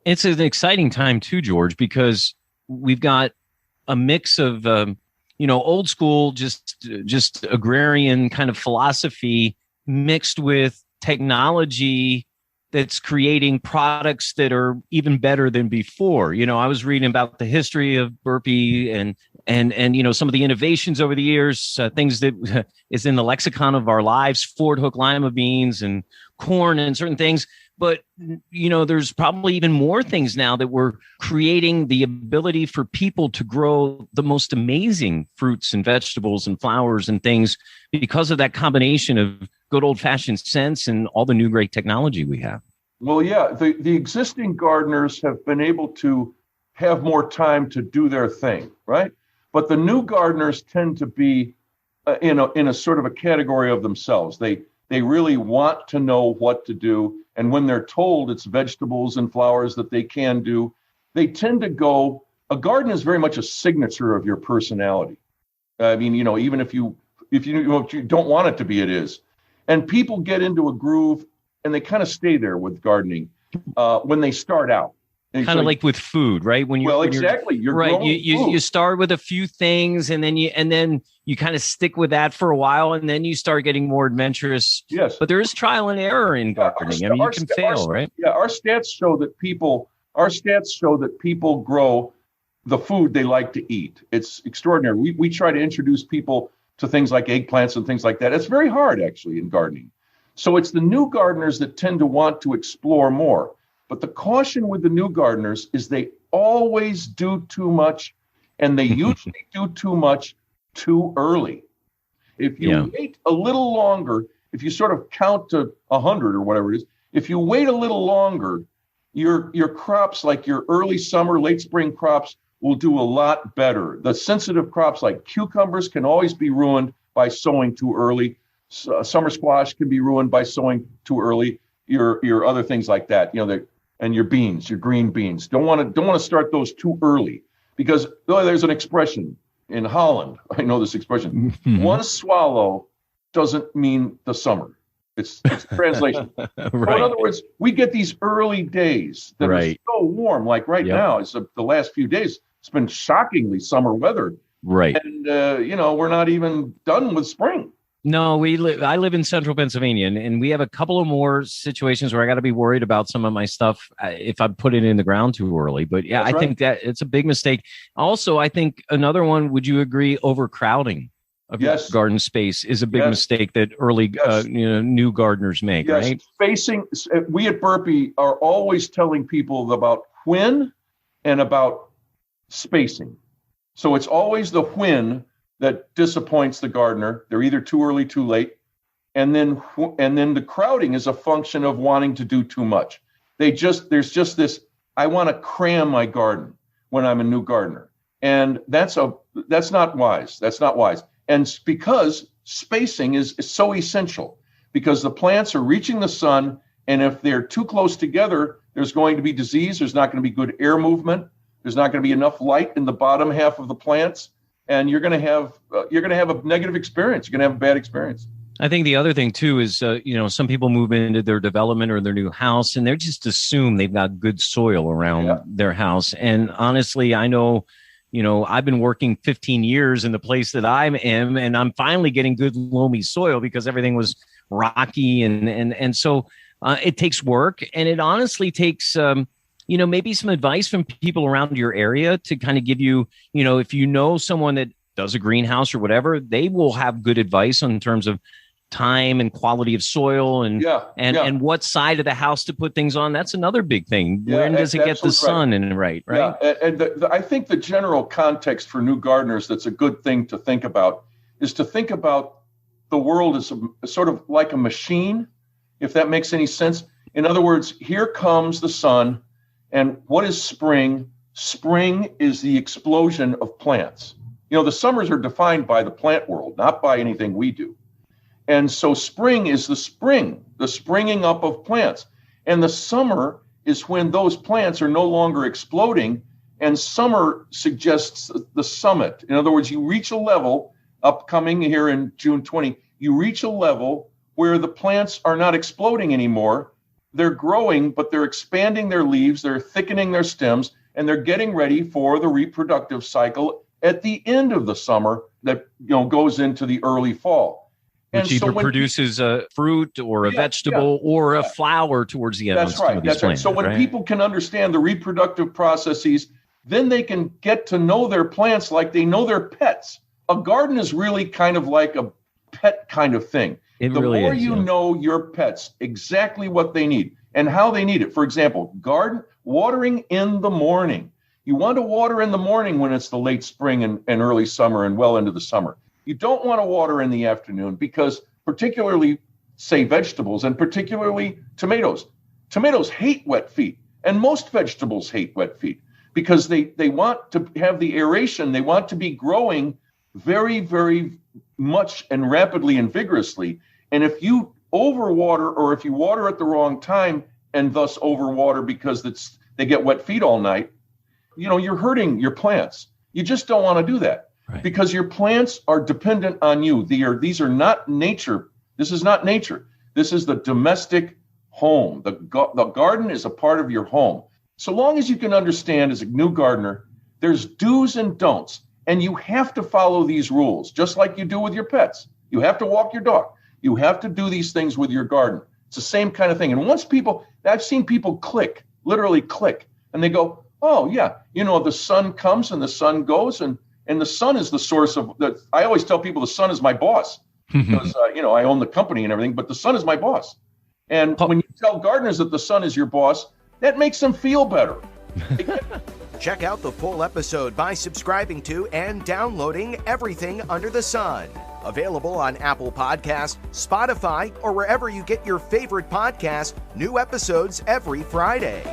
It's an exciting time too, George, because we've got a mix of old school, just agrarian kind of philosophy mixed with technology that's creating products that are even better than before. I was reading about the history of Burpee and some of the innovations over the years, things that is in the lexicon of our lives, Ford Hook Lima beans and corn and certain things. But, there's probably even more things now that we're creating the ability for people to grow the most amazing fruits and vegetables and flowers and things because of that combination of good old fashioned sense and all the new great technology we have. Well, yeah, the existing gardeners have been able to have more time to do their thing, right? But the new gardeners tend to be in a sort of a category of themselves. They really want to know what to do. And when they're told it's vegetables and flowers that they can do, they tend to go, a garden is very much a signature of your personality. I mean, even if you don't want it to be, it is. And people get into a groove and they kind of stay there with gardening when they start out. Kind of like with food, right? Exactly. You're right. You start with a few things, and then you kind of stick with that for a while, and then you start getting more adventurous. Yes. But there is trial and error in gardening. You can fail, right? Yeah. Our stats show that people grow the food they like to eat. It's extraordinary. We try to introduce people to things like eggplants and things like that. It's very hard actually in gardening. So it's the new gardeners that tend to want to explore more. But the caution with the new gardeners is they always do too much, and they usually do too much too early. If you wait a little longer, if you sort of count to 100 or whatever it is, if you wait a little longer, your crops, like your early summer, late spring crops, will do a lot better. The sensitive crops like cucumbers can always be ruined by sowing too early. Summer squash can be ruined by sowing too early. Your other things like that, and your beans, your green beans. Don't want to start those too early, because there's an expression in Holland. I know this expression. Mm-hmm. One swallow doesn't mean the summer. It's translation. Right. So in other words, we get these early days that are so warm. Like right now, it's the last few days. It's been shockingly summer weather. Right. And we're not even done with spring. No, I live in central Pennsylvania, and we have a couple of more situations where I got to be worried about some of my stuff if I put it in the ground too early. But yeah, I think that it's a big mistake. Also, I think another one, would you agree, overcrowding of garden space is a big mistake that early new gardeners make, right? We at Burpee are always telling people about when and about spacing. So it's always the when that disappoints the gardener. They're either too early, too late. And then the crowding is a function of wanting to do too much. There's just this, I want to cram my garden when I'm a new gardener. And that's not wise. That's not wise. And because spacing is so essential, because the plants are reaching the sun, and if they're too close together, there's going to be disease. There's not going to be good air movement. There's not going to be enough light in the bottom half of the plants. And you're going to have a negative experience. You're going to have a bad experience. I think the other thing too is, some people move into their development or their new house, and they just assume they've got good soil around their house. And honestly, I know, I've been working 15 years in the place that I'm in, and I'm finally getting good loamy soil because everything was rocky, and so it takes work, and it honestly takes. Maybe some advice from people around your area to kind of give you, if you know someone that does a greenhouse or whatever, they will have good advice in terms of time and quality of soil and what side of the house to put things on. That's another big thing. When does it get the sun in right? Yeah. And I think the general context for new gardeners that's a good thing to think about is to think about the world as a sort of like a machine, if that makes any sense. In other words, here comes the sun. And what is spring? Spring is the explosion of plants. The summers are defined by the plant world, not by anything we do. And so spring is the springing up of plants. And the summer is when those plants are no longer exploding, and summer suggests the summit. In other words, you reach a level upcoming here in June 20, you reach a level where the plants are not exploding anymore. they're growing, but they're expanding their leaves, they're thickening their stems, and they're getting ready for the reproductive cycle at the end of the summer that goes into the early fall. Which either produces a fruit or a vegetable or a flower towards the end. That's right. That's right. So when people can understand the reproductive processes, then they can get to know their plants like they know their pets. A garden is really kind of like a pet kind of thing. The more you know your pets, exactly what they need and how they need it. For example, garden watering in the morning. You want to water in the morning when it's the late spring and early summer and well into the summer. You don't want to water in the afternoon because particularly, say, vegetables and particularly tomatoes. Tomatoes hate wet feet, and most vegetables hate wet feet because they want to have the aeration. They want to be growing very, very much and rapidly and vigorously. And if you overwater or if you water at the wrong time and thus overwater because they get wet feet all night, you're hurting your plants. You just don't want to do that. Right. Because your plants are dependent on you. These are not nature. This is not nature. This is the domestic home. The garden is a part of your home. So long as you can understand as a new gardener, there's do's and don'ts. And you have to follow these rules, just like you do with your pets. You have to walk your dog. You have to do these things with your garden. It's the same kind of thing. And I've seen people literally click, and they go, oh, yeah, the sun comes and the sun goes, and the sun is the source of the. I always tell people the sun is my boss because I own the company and everything, but the sun is my boss. And when you tell gardeners that the sun is your boss, that makes them feel better. Check out the full episode by subscribing to and downloading Everything Under the Sun. Available on Apple Podcasts, Spotify, or wherever you get your favorite podcast. New episodes every Friday.